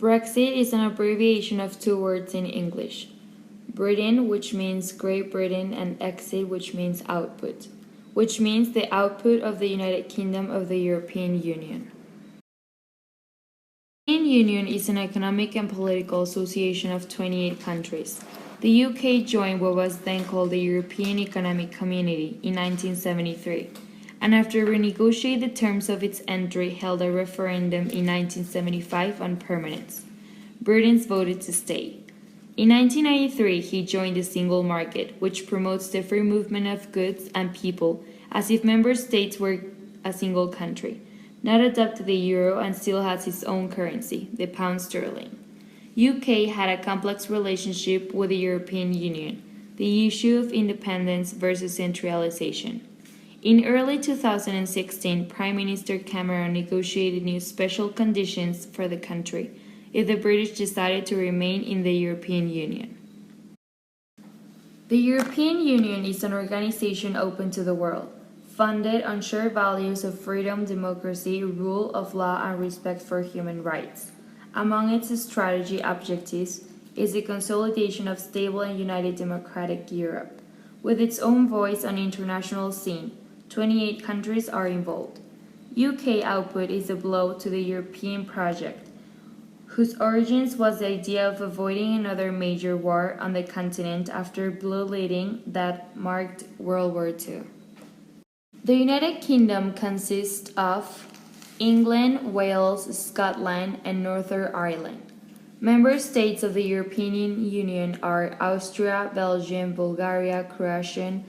Brexit is an abbreviation of two words in English. Britain, which means Great Britain, and exit, which means output, which means the output of the United Kingdom of the European Union. The European Union is an economic and political association of 28 countries. The UK joined what was then called the European Economic Community in 1973, and after renegotiating the terms of its entry, held a referendum in 1975 on permanence. Britons voted to stay. In 1993, he joined the single market, which promotes the free movement of goods and people as if member states were a single country, not adopted the euro and still has its own currency, the pound sterling. UK had a complex relationship with the European Union, the issue of independence versus centralization. In early 2016, Prime Minister Cameron negotiated new special conditions for the country if the British decided to remain in the European Union. The European Union is an organization open to the world, funded on shared values of freedom, democracy, rule of law, and respect for human rights. Among its strategy objectives is the consolidation of stable and united democratic Europe. With its own voice on the international scene, 28 countries are involved. UK output is a blow to the European project, whose origins was the idea of avoiding another major war on the continent after bloodletting that marked World War II. The United Kingdom consists of England, Wales, Scotland, and Northern Ireland. Member states of the European Union are Austria, Belgium, Bulgaria, Croatia,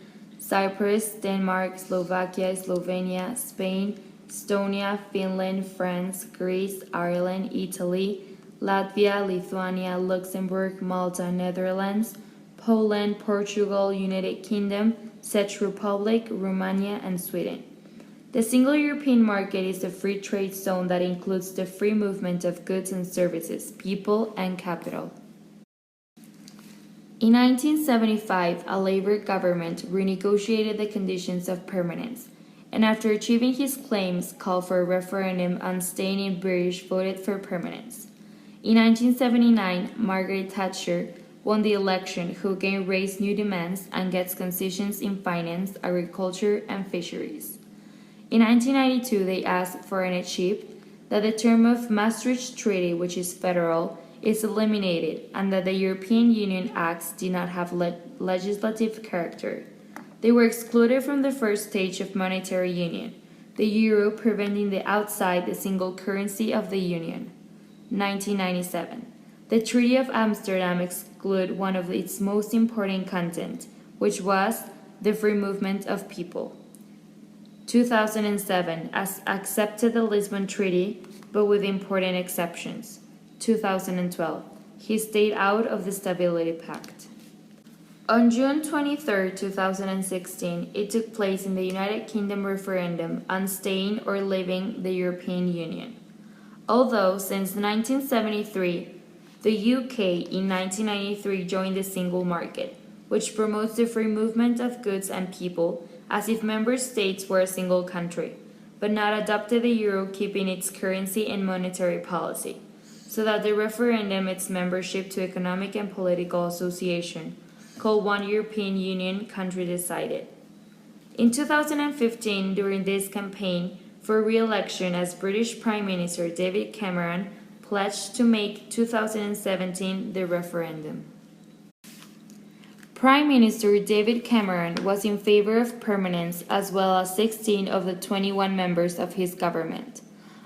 Cyprus, Denmark, Slovakia, Slovenia, Spain, Estonia, Finland, France, Greece, Ireland, Italy, Latvia, Lithuania, Luxembourg, Malta, Netherlands, Poland, Portugal, United Kingdom, Czech Republic, Romania, and Sweden. The single European market is a free trade zone that includes the free movement of goods and services, people, and capital. In 1975, a Labour government renegotiated the conditions of permanence, and after achieving his claims, called for a referendum on staying in British voted for permanence. In 1979, Margaret Thatcher won the election, who again raised new demands and gets concessions in finance, agriculture, and fisheries. In 1992, they asked for and achieved that the term of Maastricht Treaty, which is federal, is eliminated and that the European Union Acts did not have legislative character. They were excluded from the first stage of monetary union, the euro, preventing the outside the single currency of the union. 1997. The Treaty of Amsterdam excluded one of its most important content, which was the free movement of people. 2007, accepted the Lisbon Treaty, but with important exceptions. 2012, he stayed out of the Stability Pact. On June 23, 2016, it took place in the United Kingdom referendum on staying or leaving the European Union. Although since 1973, the UK in 1993 joined the single market, which promotes the free movement of goods and people as if member states were a single country, but not adopted the euro, keeping its currency and monetary policy, so that the referendum its membership to economic and political association called One European Union country decided. In 2015, during this campaign for re-election as British Prime Minister, David Cameron pledged to make 2017 the referendum. Prime Minister David Cameron was in favor of permanence, as well as 16 of the 21 members of his government,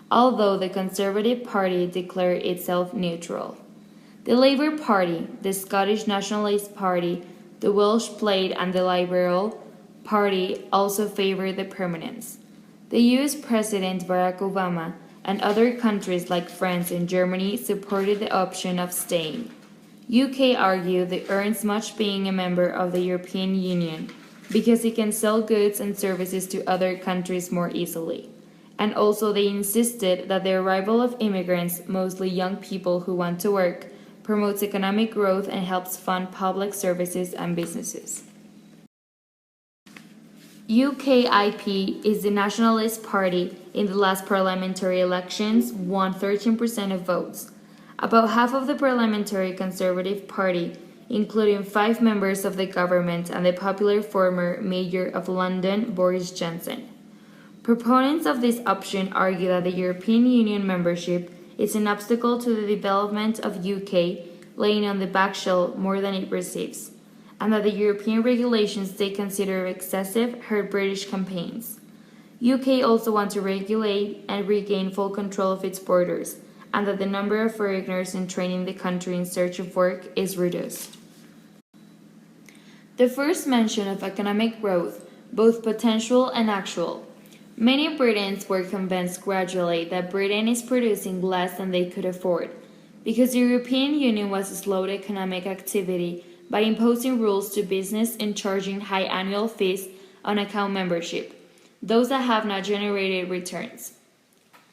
although the Conservative Party declared itself neutral. The Labour Party, the Scottish Nationalist Party, the Welsh Plaid, and the Liberal Party also favored the permanence. The US President Barack Obama and other countries like France and Germany supported the option of staying. UK argued it earns much being a member of the European Union because it can sell goods and services to other countries more easily. And also they insisted that the arrival of immigrants, mostly young people who want to work, promotes economic growth and helps fund public services and businesses. UKIP is the Nationalist Party in the last parliamentary elections, won 13% of votes. About half of the parliamentary Conservative Party, including 5 members of the government and the popular former Mayor of London, Boris Johnson. Proponents of this option argue that the European Union membership is an obstacle to the development of UK, laying on the back shell more than it receives, and that the European regulations they consider excessive hurt British campaigns. UK also wants to regulate and regain full control of its borders, and that the number of foreigners entering the country in search of work is reduced. The first mention of economic growth, both potential and actual. Many Britons were convinced gradually that Britain is producing less than they could afford, because the European Union was slowed economic activity by imposing rules to business and charging high annual fees on account membership, those that have not generated returns.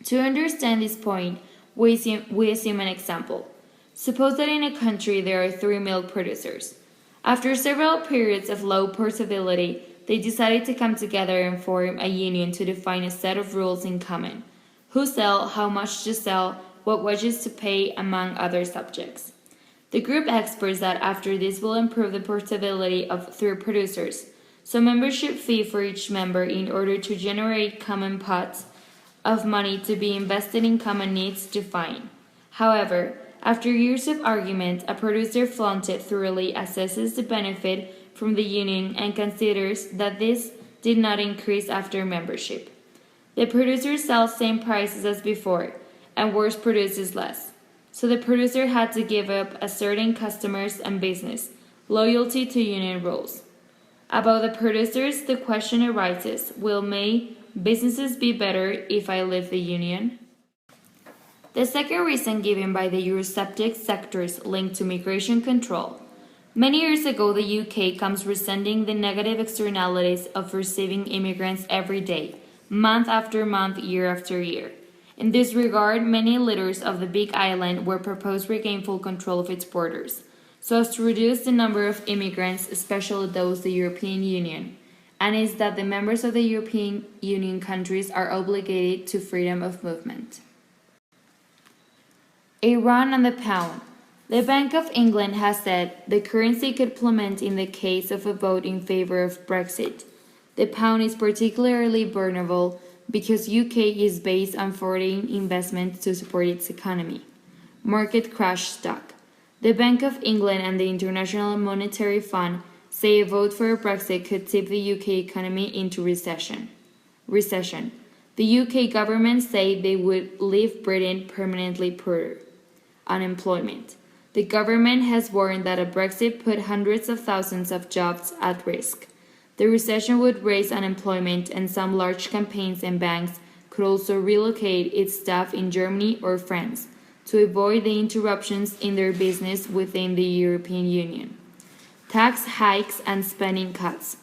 To understand this point, we assume an example. Suppose that in a country there are 3 milk producers. After several periods of low portability, they decided to come together and form a union to define a set of rules in common: who sell, how much to sell, what wages to pay, among other subjects. The group experts that after this will improve the portability of 3 producers, so membership fee for each member in order to generate common pots of money to be invested in common needs defined. However, after years of argument, a producer flaunted thoroughly assesses the benefit from the union and considers that this did not increase after membership. The producer sells same prices as before, and worse produces less. So the producer had to give up a certain customers and business, loyalty to union rules. About the producers, the question arises, may businesses be better if I leave the union? The second reason given by the Eurosceptic sectors linked to migration control. Many years ago, the UK comes resenting the negative externalities of receiving immigrants every day, month after month, year after year. In this regard, many leaders of the Big Island were proposed regain full control of its borders, so as to reduce the number of immigrants, especially those of the European Union, and is that the members of the European Union countries are obligated to freedom of movement. A run on the pound. The Bank of England has said the currency could plummet in the case of a vote in favor of Brexit. The pound is particularly vulnerable because UK is based on foreign investment to support its economy. Market crash stock. The Bank of England and the International Monetary Fund say a vote for a Brexit could tip the UK economy into recession. The UK government say they would leave Britain permanently poorer. Unemployment. The government has warned that a Brexit put hundreds of thousands of jobs at risk. The recession would raise unemployment, and some large companies and banks could also relocate its staff in Germany or France to avoid the interruptions in their business within the European Union. Tax hikes and spending cuts.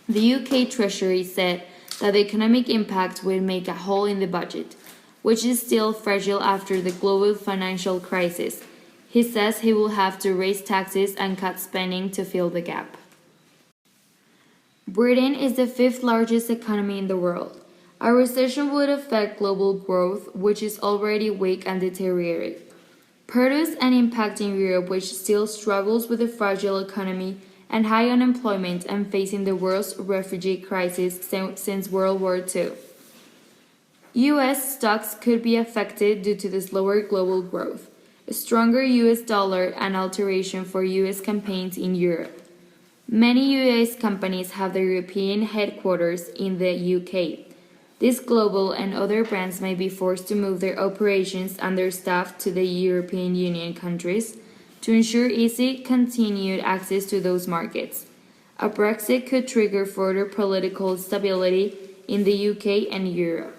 The UK Treasury said that the economic impact would make a hole in the budget, which is still fragile after the global financial crisis. He says he will have to raise taxes and cut spending to fill the gap. Britain is the 5th largest economy in the world. A recession would affect global growth, which is already weak and deteriorated. Produce and impact in Europe, which still struggles with a fragile economy and high unemployment and facing the worst refugee crisis since World War II. U.S. stocks could be affected due to the slower global growth, a stronger U.S. dollar, and alteration for U.S. campaigns in Europe. Many U.S. companies have their European headquarters in the UK. These global and other brands may be forced to move their operations and their staff to the European Union countries to ensure easy, continued access to those markets. A Brexit could trigger further political instability in the UK and Europe.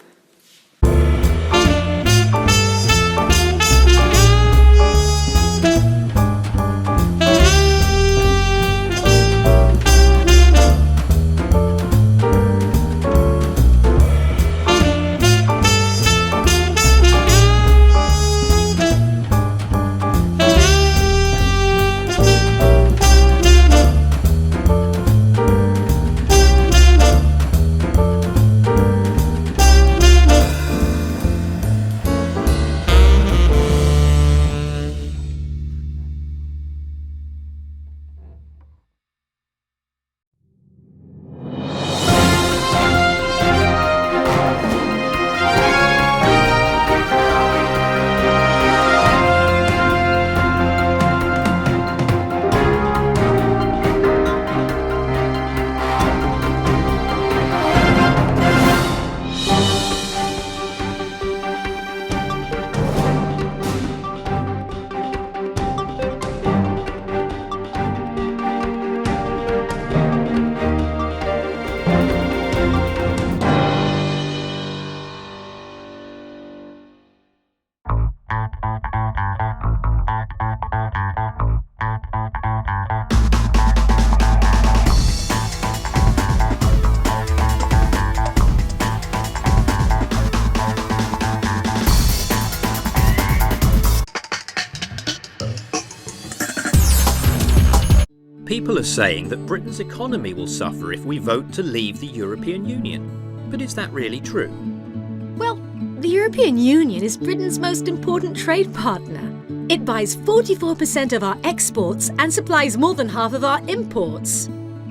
People are saying that Britain's economy will suffer if we vote to leave the European Union. But is that really true? Well, the European Union is Britain's most important trade partner. It buys 44% of our exports and supplies more than half of our imports.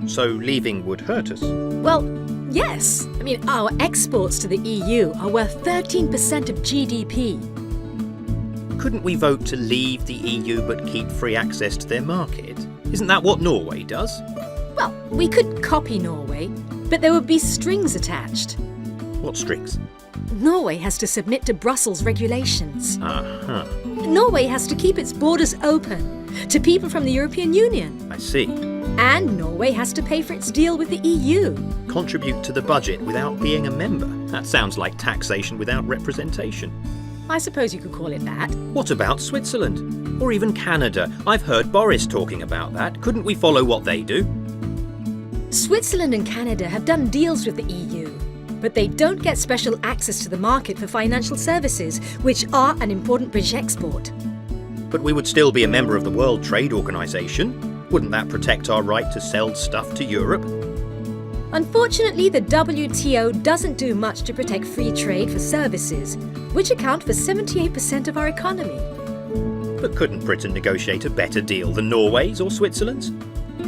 So leaving would hurt us? Well, yes. Our exports to the EU are worth 13% of GDP. Couldn't we vote to leave the EU but keep free access to their market? Isn't that what Norway does? Well, we could copy Norway, but there would be strings attached. What strings? Norway has to submit to Brussels regulations. Uh-huh. Norway has to keep its borders open to people from the European Union. I see. And Norway has to pay for its deal with the EU. Contribute to the budget without being a member? That sounds like taxation without representation. I suppose you could call it that. What about Switzerland? Or even Canada? I've heard Boris talking about that. Couldn't we follow what they do? Switzerland and Canada have done deals with the EU, but they don't get special access to the market for financial services, which are an important British export. But we would still be a member of the World Trade Organization. Wouldn't that protect our right to sell stuff to Europe? Unfortunately, the WTO doesn't do much to protect free trade for services, which account for 78% of our economy. But couldn't Britain negotiate a better deal than Norway's or Switzerland's?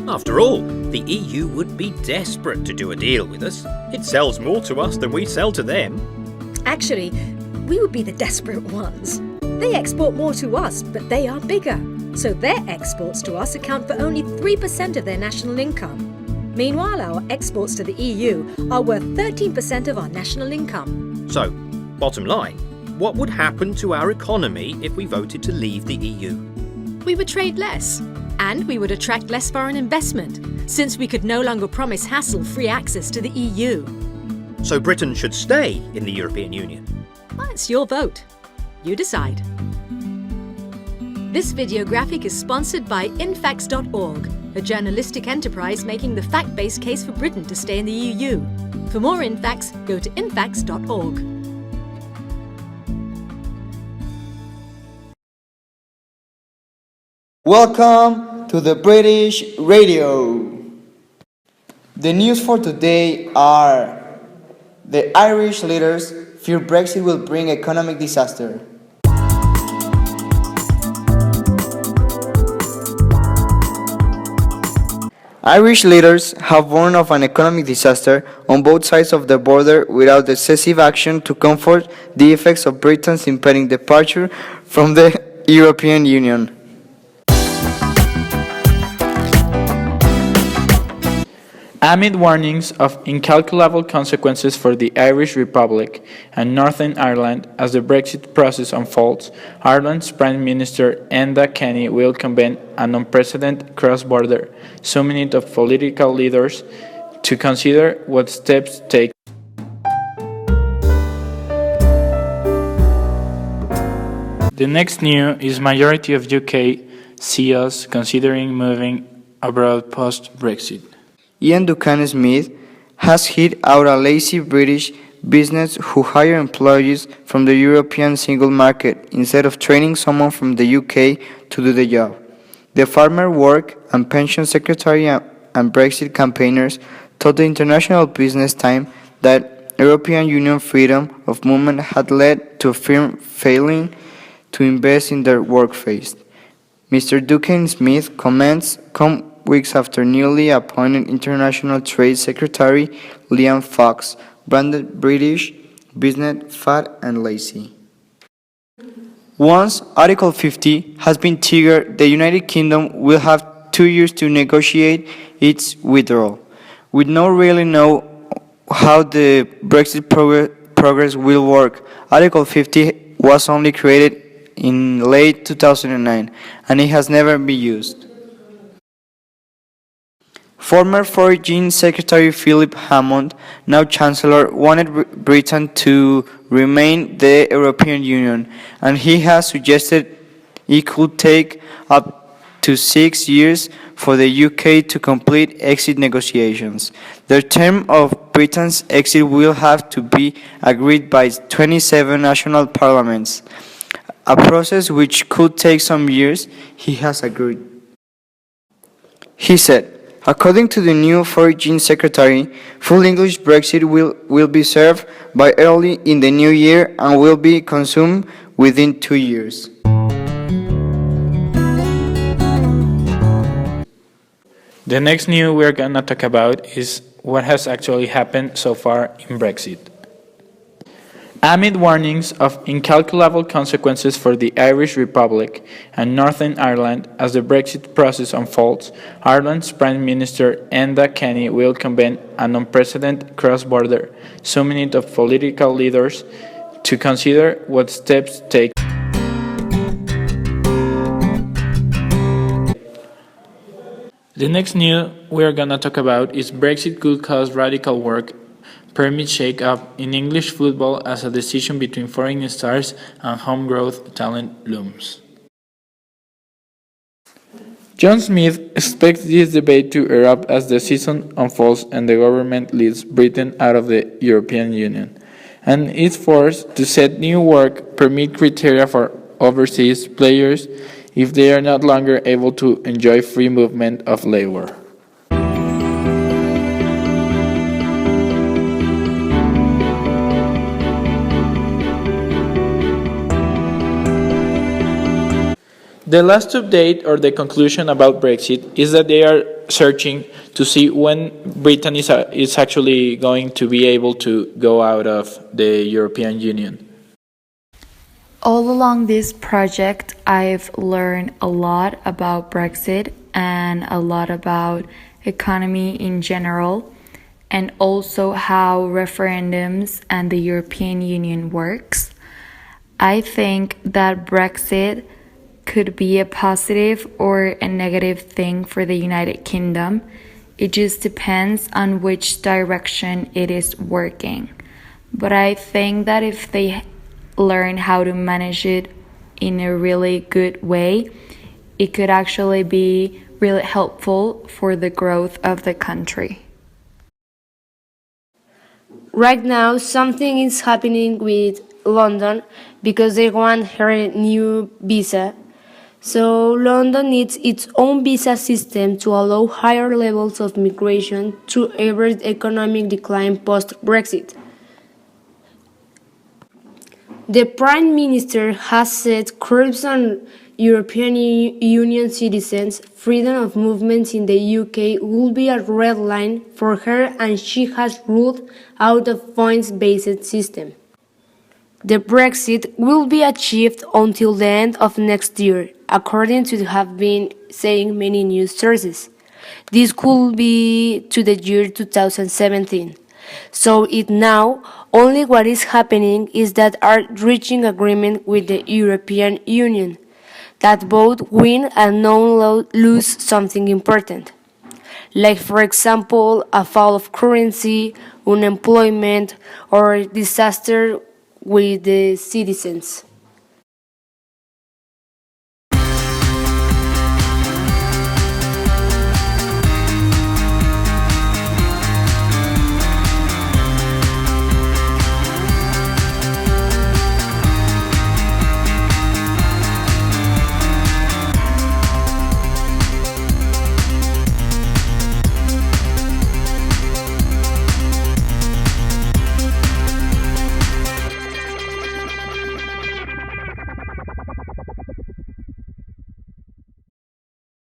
After all, the EU would be desperate to do a deal with us. It sells more to us than we sell to them. Actually, we would be the desperate ones. They export more to us, but they are bigger. So their exports to us account for only 3% of their national income. Meanwhile, our exports to the EU are worth 13% of our national income. So, bottom line, what would happen to our economy if we voted to leave the EU? We would trade less, and we would attract less foreign investment, since we could no longer promise hassle-free access to the EU. So Britain should stay in the European Union? Well, it's your vote. You decide. This video graphic is sponsored by infacts.org, a journalistic enterprise making the fact-based case for Britain to stay in the EU. For more infacts, go to infacts.org. Welcome to the British Radio. The news for today are: the Irish leaders fear Brexit will bring economic disaster. Irish leaders have warned of an economic disaster on both sides of the border without decisive action to comfort the effects of Britain's impending departure from the European Union. Amid warnings of incalculable consequences for the Irish Republic and Northern Ireland as the Brexit process unfolds, Ireland's Prime Minister Enda Kenny will convene an unprecedented cross-border summit of political leaders to consider what steps to take. The next news is majority of UK CEOs considering moving abroad post-Brexit. Ian Duncan-Smith has hit out a lazy British business who hire employees from the European single market instead of training someone from the UK to do the job. The former Work and Pension Secretary and Brexit campaigners told the International Business Times that European Union freedom of movement had led to a firm failing to invest in their workforce. Mr. Duncan-Smith comments come weeks after newly appointed International Trade Secretary Liam Fox branded British business fat and lazy. Once Article 50 has been triggered, the United Kingdom will have 2 years to negotiate its withdrawal. We don't really know how the Brexit progress will work. Article 50 was only created in late 2009 and it has never been used. Former Foreign Secretary Philip Hammond, now Chancellor, wanted Britain to remain the European Union, and he has suggested it could take up to 6 years for the UK to complete exit negotiations. The term of Britain's exit will have to be agreed by 27 national parliaments, a process which could take some years, he has agreed. He said, According to the new Foreign Secretary, full English Brexit will be served by early in the new year and will be consumed within 2 years. The next news we're gonna talk about is what has actually happened so far in Brexit. Amid warnings of incalculable consequences for the Irish Republic and Northern Ireland as the Brexit process unfolds, Ireland's Prime Minister Enda Kenny will convene an unprecedented cross-border summit of political leaders to consider what steps to take. The next news we're gonna talk about is Brexit could cause radical work permit shake-up in English football as a decision between foreign stars and home-growth talent looms. John Smith expects this debate to erupt as the season unfolds and the government leads Britain out of the European Union, and is forced to set new work permit criteria for overseas players if they are not longer able to enjoy free movement of labor. The last update or the conclusion about Brexit is that they are searching to see when Britain is actually going to be able to go out of the European Union. All along this project, I've learned a lot about Brexit and a lot about economy in general, and also how referendums and the European Union works. I think that Brexit could be a positive or a negative thing for the United Kingdom. It just depends on which direction it is working. But I think that if they learn how to manage it in a really good way, it could actually be really helpful for the growth of the country. Right now, something is happening with London because they want her new visa. So London needs its own visa system to allow higher levels of migration to avert economic decline post-Brexit. The Prime Minister has said curbs on European Union citizens' freedom of movement in the UK will be a red line for her, and she has ruled out a points-based system. The Brexit will be achieved until the end of next year, according to have been saying many news sources. This could be to the year 2017. So it now, only what is happening is that are reaching agreement with the European Union, that both win and none lose something important. Like for example, a fall of currency, unemployment, or disaster with the citizens.